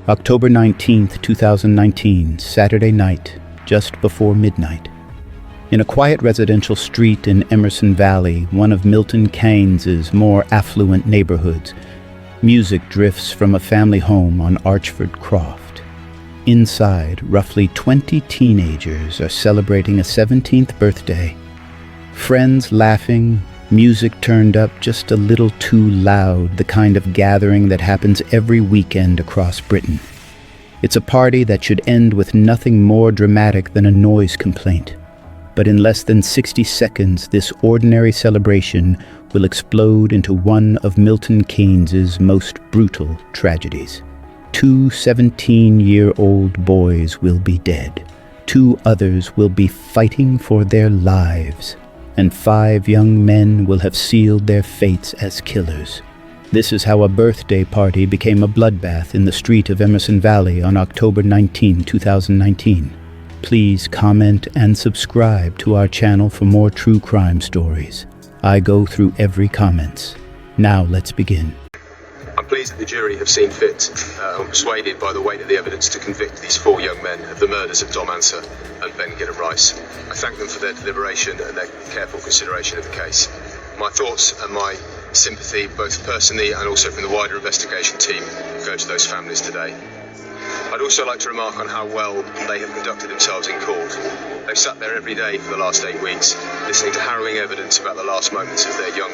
October 19th, 2019, Saturday night, just before midnight. In a quiet residential street in Emerson Valley, one of Milton Keynes' more affluent neighborhoods, music drifts from a family home on Archford Croft. Inside, roughly 20 teenagers are celebrating a 17th birthday. Friends laughing, music turned up just a little too loud, the kind of gathering that happens every weekend across Britain. It's a party that should end with nothing more dramatic than a noise complaint. But in less than 60 seconds, this ordinary celebration will explode into one of Milton Keynes' most brutal tragedies. 2 17-year-old boys will be dead. 2 others will be fighting for their lives. And 5 young men will have sealed their fates as killers. This is how a birthday party became a bloodbath in the street of Emerson Valley on October 19, 2019. Please comment and subscribe to our channel for more true crime stories. I go through every comment. Now let's begin. I'm pleased that the jury have seen fit and persuaded by the weight of the evidence to convict these 4 young men of the murders of Dom Ansah and Ben Gilham Rice. I thank them for their deliberation and their careful consideration of the case. My thoughts and my sympathy, both personally and also from the wider investigation team, go to those families today. I'd also like to remark on how well they have conducted themselves in court. They've sat there every day for the last 8 weeks, listening to harrowing evidence about the last moments of their young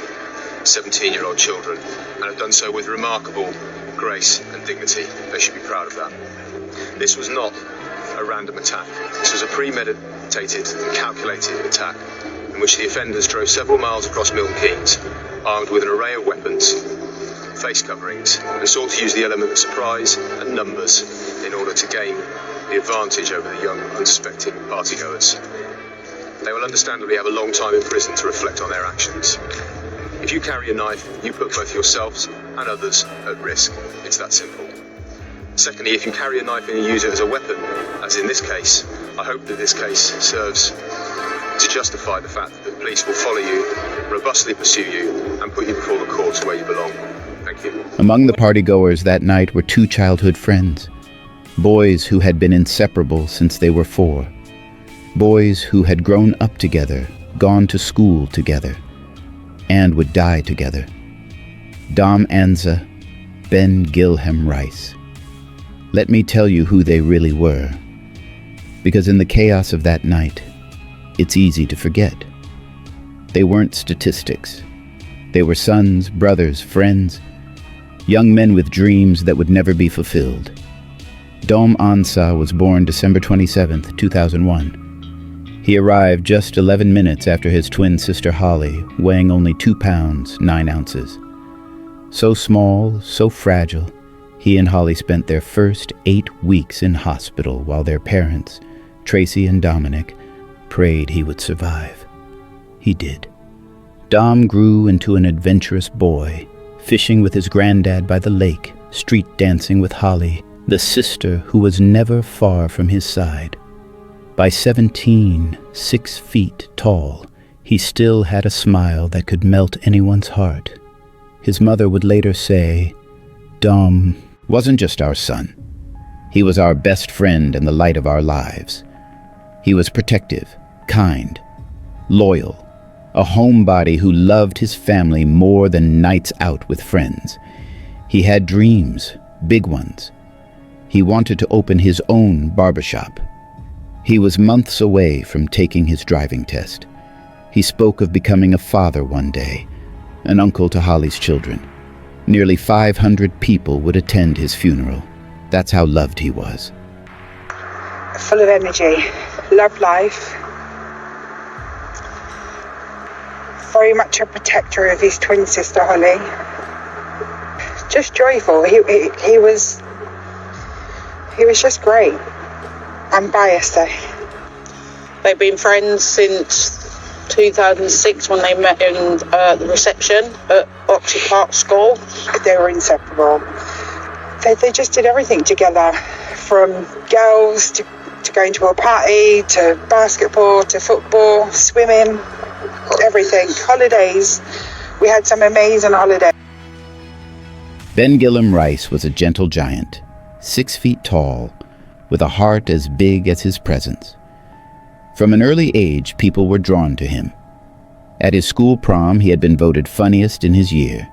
17-year-old children, and have done so with remarkable grace and dignity. They should be proud of that. This was not a random attack. This was a premeditated, calculated attack in which the offenders drove several miles across Milton Keynes, armed with an array of weapons, face coverings, and sought to use the element of surprise and numbers in order to gain the advantage over the young, unsuspecting partygoers. They will understandably have a long time in prison to reflect on their actions. If you carry a knife, you put both yourselves and others at risk. It's that simple. Secondly, if you carry a knife and you use it as a weapon, as in this case, I hope that this case serves to justify the fact that the police will follow you, robustly pursue you, and put you before the courts where you belong. Thank you. Among the partygoers that night were 2 childhood friends, boys who had been inseparable since they were 4, boys who had grown up together, gone to school together, and would die together. Dom Ansah, Ben Gilham Rice. Let me tell you who they really were, because in the chaos of that night, it's easy to forget. They weren't statistics. They were sons, brothers, friends, young men with dreams that would never be fulfilled. Dom Ansah was born December 27, 2001. He arrived just 11 minutes after his twin sister Holly, weighing only 2 pounds, 9 ounces. So small, so fragile, he and Holly spent their first 8 weeks in hospital while their parents, Tracy and Dominic, prayed he would survive. He did. Dom grew into an adventurous boy, fishing with his granddad by the lake, street dancing with Holly, the sister who was never far from his side. By 17, 6 feet tall, he still had a smile that could melt anyone's heart. His mother would later say, "Dom wasn't just our son. He was our best friend and the light of our lives. He was protective, kind, loyal, a homebody who loved his family more than nights out with friends. He had dreams, big ones. He wanted to open his own barbershop. He was months away from taking his driving test. He spoke of becoming a father one day, an uncle to Holly's children. Nearly 500 people would attend his funeral. That's how loved he was." Full of energy, loved life, very much a protector of his twin sister Holly. Just joyful. He was just great. Unbiased though. They've been friends since 2006 when they met in the reception at Oxley Park School. They were inseparable. They just did everything together, from girls to going to a party, to basketball, to football, swimming, everything. Holidays. We had some amazing holidays. Ben Gilham Rice was a gentle giant, 6 feet tall, with a heart as big as his presence. From an early age, people were drawn to him. At his school prom, he had been voted funniest in his year.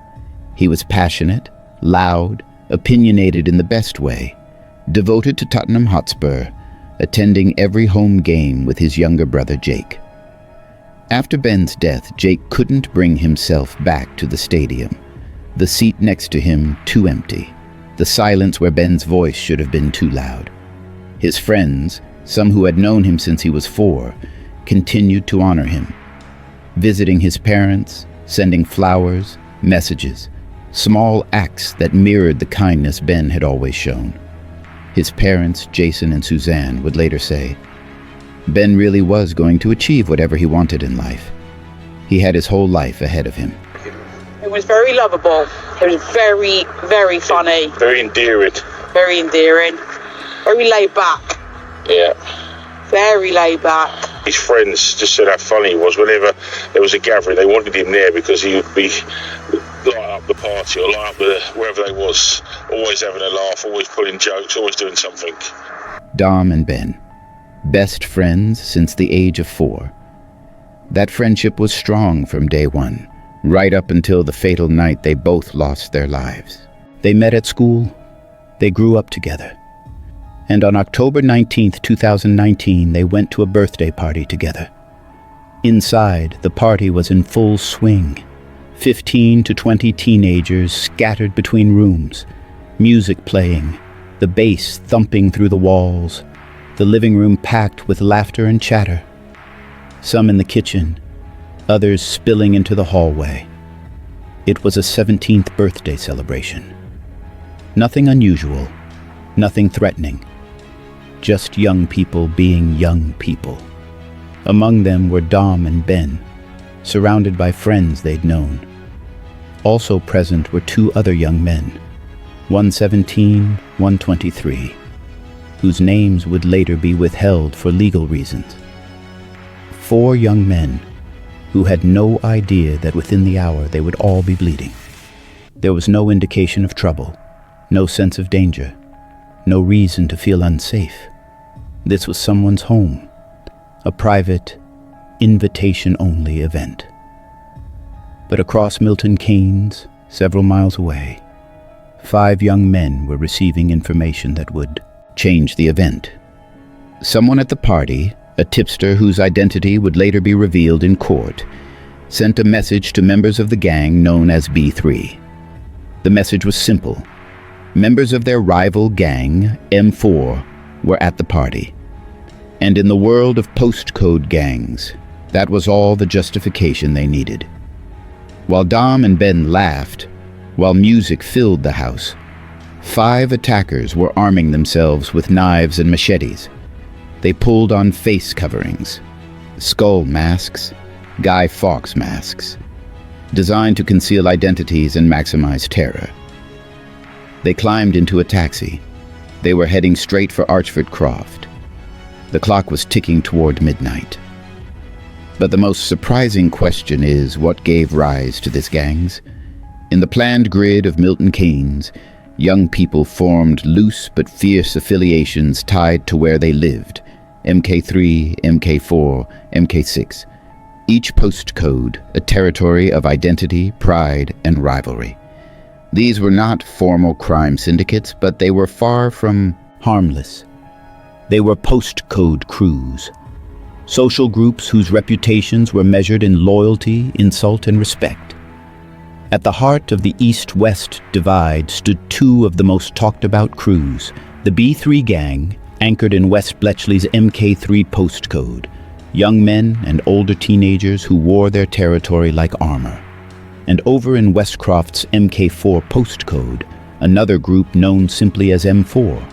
He was passionate, loud, opinionated in the best way, devoted to Tottenham Hotspur, attending every home game with his younger brother Jake. After Ben's death, Jake couldn't bring himself back to the stadium. The seat next to him too empty. The silence where Ben's voice should have been too loud. His friends, some who had known him since he was 4, continued to honor him, visiting his parents, sending flowers, messages, small acts that mirrored the kindness Ben had always shown. His parents, Jason and Suzanne, would later say, Ben really was going to achieve whatever he wanted in life. He had his whole life ahead of him. It was very lovable. It was very, very funny. Very endearing. Very endearing. Very laid back. Yeah. Very laid back. His friends just said how funny he was. Whenever there was a gathering, they wanted him there because he would be light up the party or light up wherever they was. Always having a laugh, always pulling jokes, always doing something. Dom and Ben, best friends since the age of 4. That friendship was strong from day one, right up until the fatal night they both lost their lives. They met at school. They grew up together. And on October 19th, 2019, they went to a birthday party together. Inside, the party was in full swing. 15 to 20 teenagers scattered between rooms, music playing, the bass thumping through the walls, the living room packed with laughter and chatter. Some in the kitchen, others spilling into the hallway. It was a 17th birthday celebration. Nothing unusual, nothing threatening. Just young people being young people. Among them were Dom and Ben, surrounded by friends they'd known. Also present were 2 other young men, one 17, one 23, whose names would later be withheld for legal reasons. 4 young men who had no idea that within the hour they would all be bleeding. There was no indication of trouble, no sense of danger, no reason to feel unsafe. This was someone's home, a private, invitation-only event. But across Milton Keynes, several miles away, 5 young men were receiving information that would change the event. Someone at the party, a tipster whose identity would later be revealed in court, sent a message to members of the gang known as B3. The message was simple. Members of their rival gang, M4, were at the party. And in the world of postcode gangs, that was all the justification they needed. While Dom and Ben laughed, while music filled the house, 5 attackers were arming themselves with knives and machetes. They pulled on face coverings, skull masks, Guy Fawkes masks, designed to conceal identities and maximize terror. They climbed into a taxi. They were heading straight for Archford Croft. The clock was ticking toward midnight. But the most surprising question is what gave rise to this gangs? In the planned grid of Milton Keynes, young people formed loose but fierce affiliations tied to where they lived. MK3, MK4, MK6. Each postcode a territory of identity, pride, and rivalry. These were not formal crime syndicates, but they were far from harmless. They were postcode crews, social groups whose reputations were measured in loyalty, insult, and respect. At the heart of the East-West divide stood 2 of the most talked-about crews, the B3 gang, anchored in West Bletchley's MK3 postcode, young men and older teenagers who wore their territory like armor. And over in Westcroft's MK4 postcode, another group known simply as M4,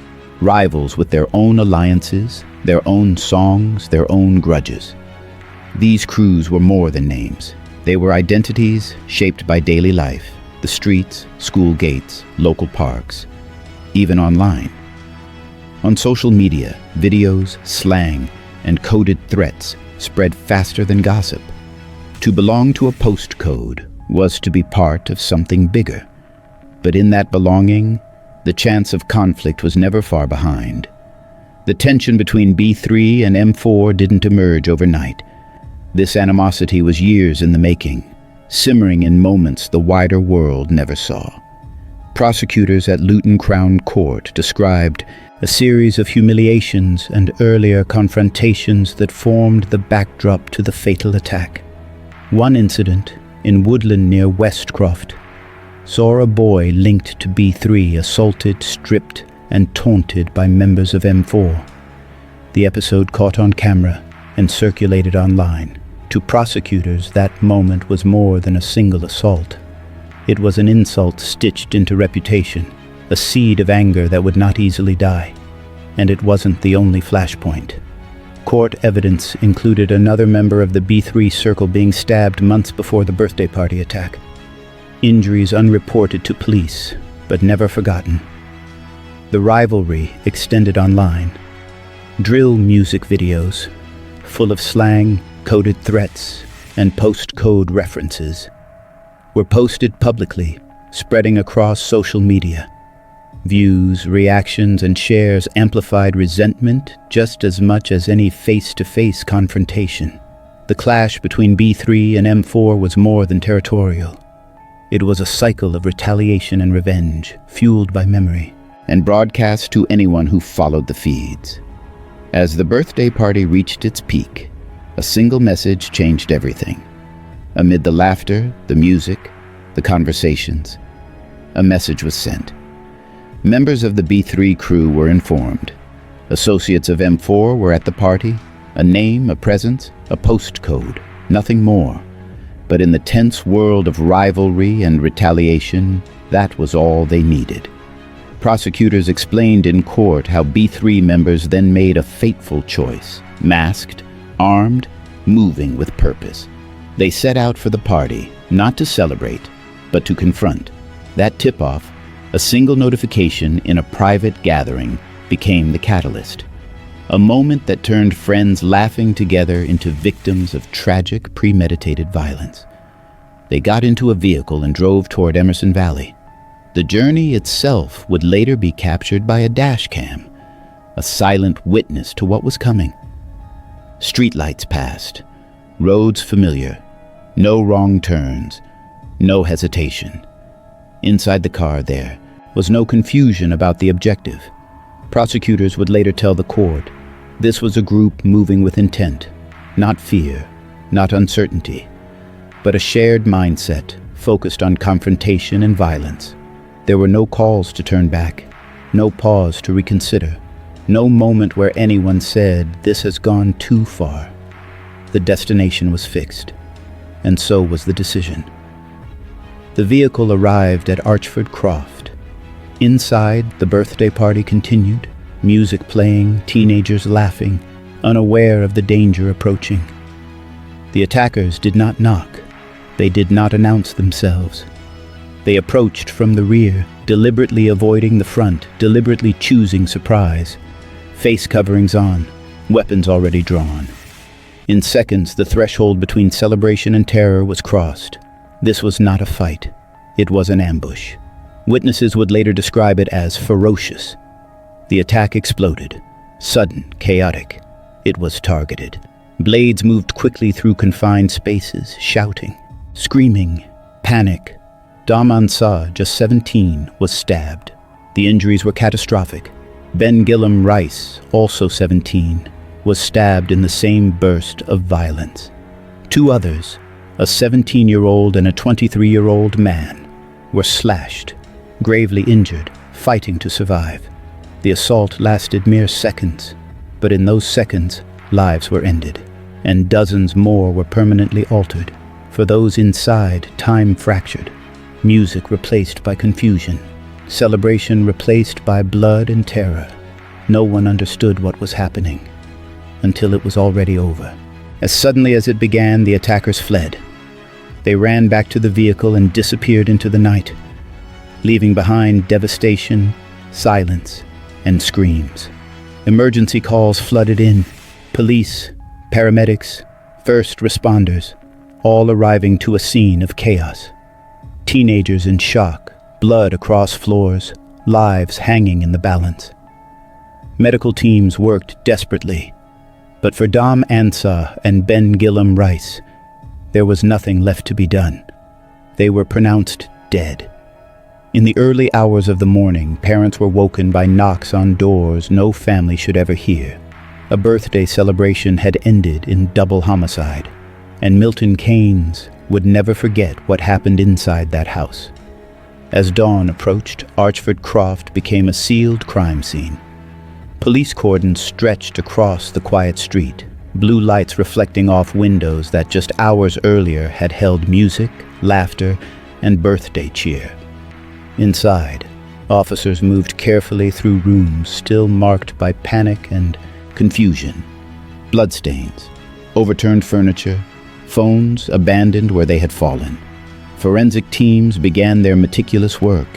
rivals with their own alliances, their own songs, their own grudges. These crews were more than names. They were identities shaped by daily life, the streets, school gates, local parks, even online. On social media, videos, slang, and coded threats spread faster than gossip. To belong to a postcode was to be part of something bigger. But in that belonging, The chance of conflict was never far behind. The tension between B3 and M4 didn't emerge overnight. This animosity was years in the making, simmering in moments the wider world never saw. Prosecutors at Luton Crown Court described a series of humiliations and earlier confrontations that formed the backdrop to the fatal attack. One incident, in Woodland near Westcroft, saw a boy linked to B3 assaulted, stripped, and taunted by members of M4. The episode caught on camera and circulated online. To prosecutors, that moment was more than a single assault. It was an insult stitched into reputation, a seed of anger that would not easily die. And it wasn't the only flashpoint. Court evidence included another member of the B3 circle being stabbed months before the birthday party attack. Injuries unreported to police, but never forgotten. The rivalry extended online. Drill music videos, full of slang, coded threats, and postcode references, were posted publicly, spreading across social media. Views, reactions, and shares amplified resentment just as much as any face-to-face confrontation. The clash between B3 and M4 was more than territorial. It was a cycle of retaliation and revenge, fueled by memory, and broadcast to anyone who followed the feeds. As the birthday party reached its peak, a single message changed everything. Amid the laughter, the music, the conversations, a message was sent. Members of the B3 crew were informed. Associates of M4 were at the party, a name, a presence, a postcode, nothing more. But in the tense world of rivalry and retaliation, that was all they needed. Prosecutors explained in court how B3 members then made a fateful choice, masked, armed, moving with purpose. They set out for the party, not to celebrate, but to confront. That tip-off, a single notification in a private gathering, became the catalyst. A moment that turned friends laughing together into victims of tragic, premeditated violence. They got into a vehicle and drove toward Emerson Valley. The journey itself would later be captured by a dash cam, a silent witness to what was coming. Streetlights passed, roads familiar, no wrong turns, no hesitation. Inside the car there was no confusion about the objective. Prosecutors would later tell the court, this was a group moving with intent, not fear, not uncertainty, but a shared mindset focused on confrontation and violence. There were no calls to turn back, no pause to reconsider, no moment where anyone said, this has gone too far. The destination was fixed, and so was the decision. The vehicle arrived at Archford Croft. Inside, the birthday party continued, music playing, teenagers laughing, unaware of the danger approaching. The attackers did not knock. They did not announce themselves. They approached from the rear, deliberately avoiding the front, deliberately choosing surprise. Face coverings on, weapons already drawn. In seconds, the threshold between celebration and terror was crossed. This was not a fight. It was an ambush. Witnesses would later describe it as ferocious. The attack exploded. Sudden, chaotic. It was targeted. Blades moved quickly through confined spaces, shouting, screaming, panic. Daman Sa, just 17, was stabbed. The injuries were catastrophic. Ben Gillam Rice, also 17, was stabbed in the same burst of violence. Two others, a 17-year-old and a 23-year-old man, were slashed, gravely injured, fighting to survive. The assault lasted mere seconds, but in those seconds, lives were ended, and dozens more were permanently altered. For those inside, time fractured, music replaced by confusion, celebration replaced by blood and terror. No one understood what was happening, until it was already over. As suddenly as it began, the attackers fled. They ran back to the vehicle and disappeared into the night, leaving behind devastation, silence, and screams. Emergency calls flooded in. Police, paramedics, first responders, all arriving to a scene of chaos. Teenagers in shock, blood across floors, lives hanging in the balance. Medical teams worked desperately, but for Dom Ansah and Ben Gillum Rice, there was nothing left to be done. They were pronounced dead. In the early hours of the morning, parents were woken by knocks on doors no family should ever hear. A birthday celebration had ended in double homicide, and Milton Keynes would never forget what happened inside that house. As dawn approached, Archford Croft became a sealed crime scene. Police cordons stretched across the quiet street, blue lights reflecting off windows that just hours earlier had held music, laughter, and birthday cheer. Inside, officers moved carefully through rooms still marked by panic and confusion. Bloodstains, overturned furniture, phones abandoned where they had fallen. Forensic teams began their meticulous work,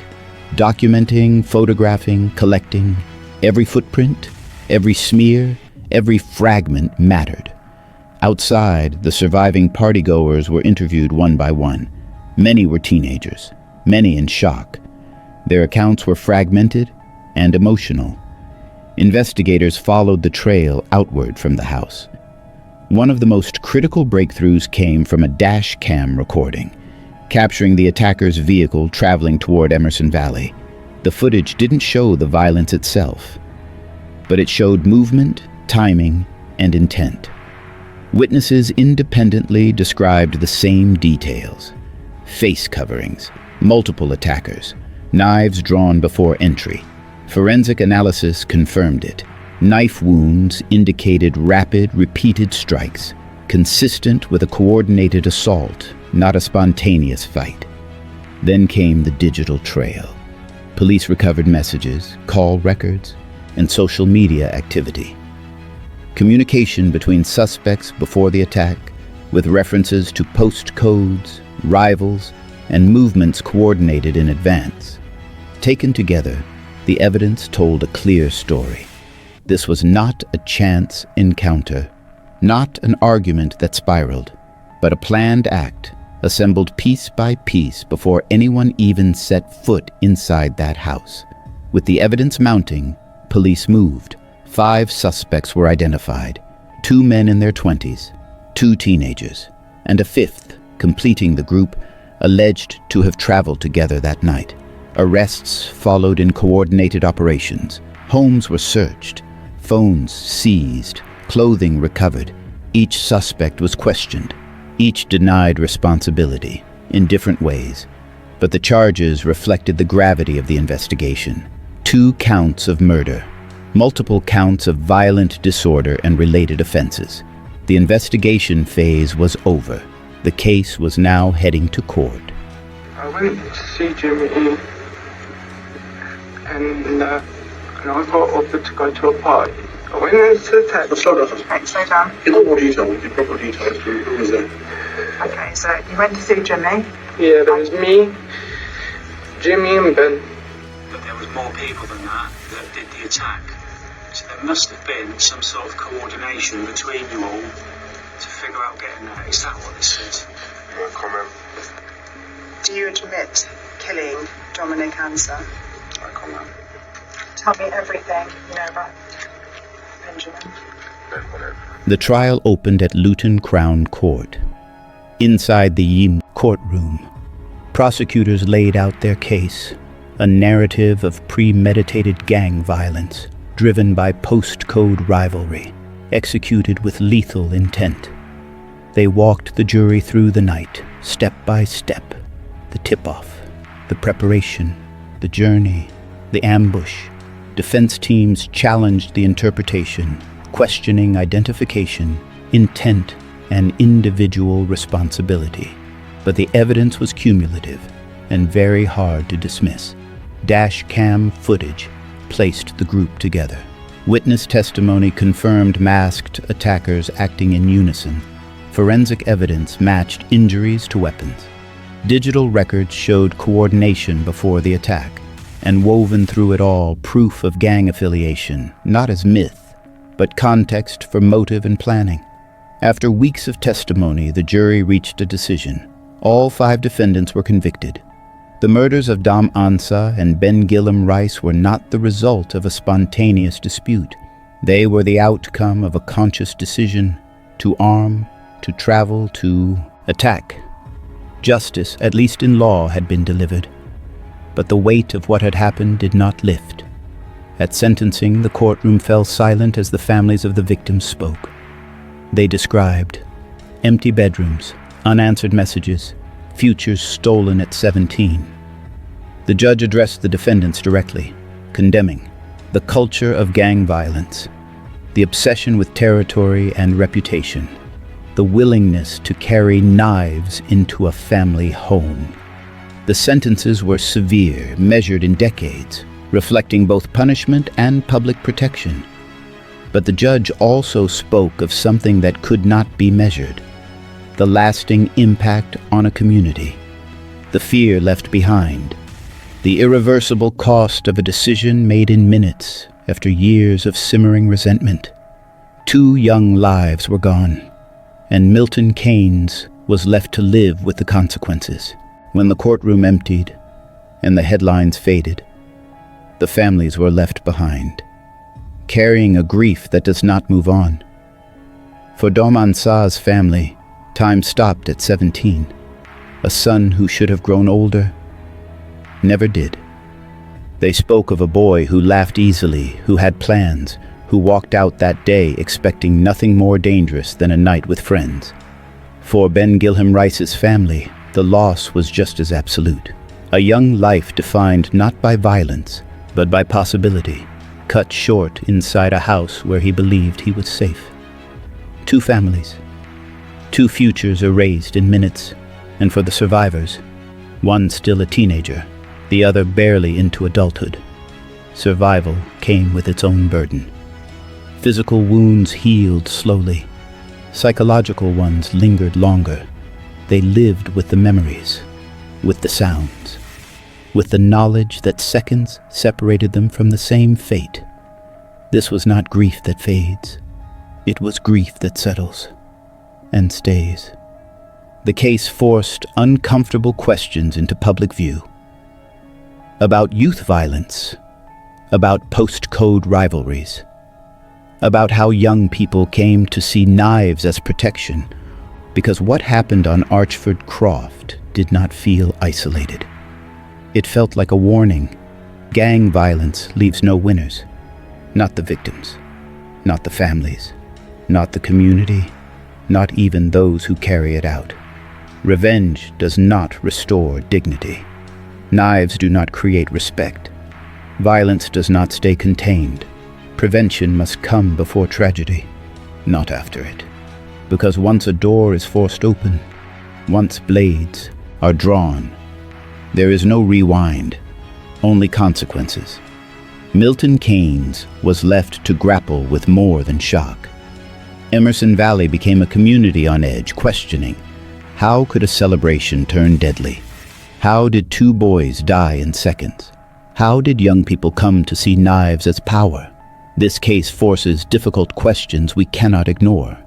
documenting, photographing, collecting. Every footprint, every smear, every fragment mattered. Outside, the surviving partygoers were interviewed one by one. Many were teenagers, many in shock. Their accounts were fragmented and emotional. Investigators followed the trail outward from the house. One of the most critical breakthroughs came from a dash cam recording, capturing the attacker's vehicle traveling toward Emerson Valley. The footage didn't show the violence itself, but it showed movement, timing, and intent. Witnesses independently described the same details: face coverings, multiple attackers, knives drawn before entry. Forensic analysis confirmed it. Knife wounds indicated rapid, repeated strikes, consistent with a coordinated assault, not a spontaneous fight. Then came the digital trail. Police recovered messages, call records, and social media activity. Communication between suspects before the attack, with references to postcodes, rivals, and movements coordinated in advance. Taken together, the evidence told a clear story. This was not a chance encounter, not an argument that spiraled, but a planned act, assembled piece by piece before anyone even set foot inside that house. With the evidence mounting, police moved. 5 suspects were identified, 2 men in their 20s, 2 teenagers, and a 5th, completing the group, alleged to have traveled together that night. Arrests followed in coordinated operations. Homes were searched, phones seized, clothing recovered. Each suspect was questioned. Each denied responsibility, in different ways. But the charges reflected the gravity of the investigation. 2 counts of murder, multiple counts of violent disorder and related offenses. The investigation phase was over. The case was now heading to court. I went to see Jimmy and I got offered to go to a party. I went into the taxi. Slow down. Okay, slow down. Give me more detail. Give proper details. Who was there? Okay, so you went to see Jimmy. Yeah, there was me, Jimmy and Ben. But there was more people than that did the attack. So there must have been some sort of coordination between you all to figure out getting there. Is that what this is? No comment. Do you admit killing Dominic Ansah? No comment. Tell me everything you know about Benjamin. No comment. The trial opened at Luton Crown Court. Inside the Yim courtroom, prosecutors laid out their case, a narrative of premeditated gang violence, driven by postcode rivalry, executed with lethal intent. They walked the jury through the night, step by step, the tip-off, the preparation, the journey, the ambush. Defense teams challenged the interpretation, questioning identification, intent, and individual responsibility. But the evidence was cumulative and very hard to dismiss. Dash cam footage placed the group together. Witness testimony confirmed masked attackers acting in unison. Forensic evidence matched injuries to weapons. Digital records showed coordination before the attack, and woven through it all proof of gang affiliation, not as myth, but context for motive and planning. After weeks of testimony, the jury reached a decision. All 5 defendants were convicted. The murders of Dom Ansah and Ben Gillam Rice were not the result of a spontaneous dispute. They were the outcome of a conscious decision to arm, to travel, to attack. Justice, at least in law, had been delivered, but the weight of what had happened did not lift. At sentencing, the courtroom fell silent as the families of the victims spoke. They described empty bedrooms, unanswered messages, futures stolen at 17. The judge addressed the defendants directly, condemning the culture of gang violence, the obsession with territory and reputation, the willingness to carry knives into a family home. The sentences were severe, measured in decades, reflecting both punishment and public protection. But the judge also spoke of something that could not be measured: the lasting impact on a community, the fear left behind, the irreversible cost of a decision made in minutes after years of simmering resentment. 2 young lives were gone, and Milton Keynes was left to live with the consequences. When the courtroom emptied and the headlines faded, the families were left behind, carrying a grief that does not move on. For Dom Ansah's family, time stopped at 17. A son who should have grown older never did. They spoke of a boy who laughed easily, who had plans, who walked out that day expecting nothing more dangerous than a night with friends. For Ben Gillam Rice's family, the loss was just as absolute. A young life defined not by violence, but by possibility, cut short inside a house where he believed he was safe. 2 families, 2 futures erased in minutes, and for the survivors, one still a teenager, the other barely into adulthood. Survival came with its own burden. Physical wounds healed slowly. Psychological ones lingered longer. They lived with the memories, with the sounds, with the knowledge that seconds separated them from the same fate. This was not grief that fades. It was grief that settles and stays. The case forced uncomfortable questions into public view. About youth violence, about post-code rivalries, about how young people came to see knives as protection, because what happened on Archford Croft did not feel isolated. It felt like a warning. Gang violence leaves no winners. Not the victims, not the families, not the community, not even those who carry it out. Revenge does not restore dignity. Knives do not create respect. Violence does not stay contained. Prevention must come before tragedy, not after it. Because once a door is forced open, once blades are drawn, there is no rewind, only consequences. Milton Keynes was left to grapple with more than shock. Emerson Valley became a community on edge, questioning, how could a celebration turn deadly? How did 2 boys die in seconds? How did young people come to see knives as power? This case forces difficult questions we cannot ignore.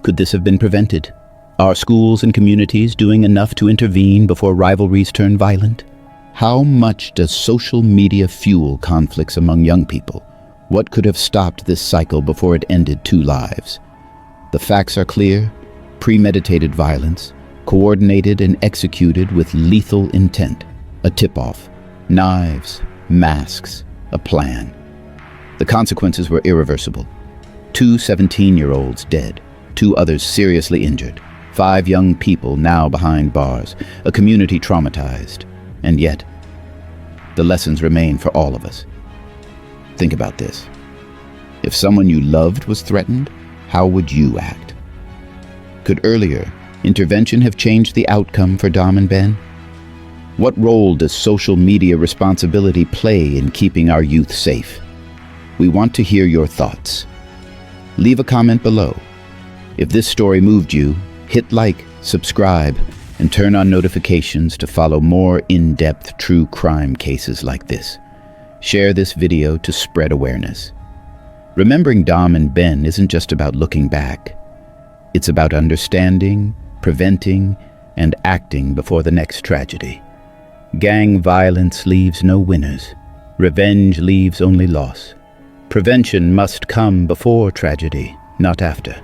Could this have been prevented? Are schools and communities doing enough to intervene before rivalries turn violent? How much does social media fuel conflicts among young people? What could have stopped this cycle before it ended 2 lives? The facts are clear: premeditated violence, coordinated and executed with lethal intent. A tip-off, knives, masks, a plan. The consequences were irreversible. 2 17-year-olds dead, 2 others seriously injured, 5 young people now behind bars, a community traumatized. And yet, the lessons remain for all of us. Think about this. If someone you loved was threatened, how would you act? Could earlier intervention have changed the outcome for Dom and Ben? What role does social media responsibility play in keeping our youth safe? We want to hear your thoughts. Leave a comment below. If this story moved you, hit like, subscribe, and turn on notifications to follow more in-depth true crime cases like this. Share this video to spread awareness. Remembering Dom and Ben isn't just about looking back. It's about understanding, preventing, and acting before the next tragedy. Gang violence leaves no winners. Revenge leaves only loss. Prevention must come before tragedy, not after.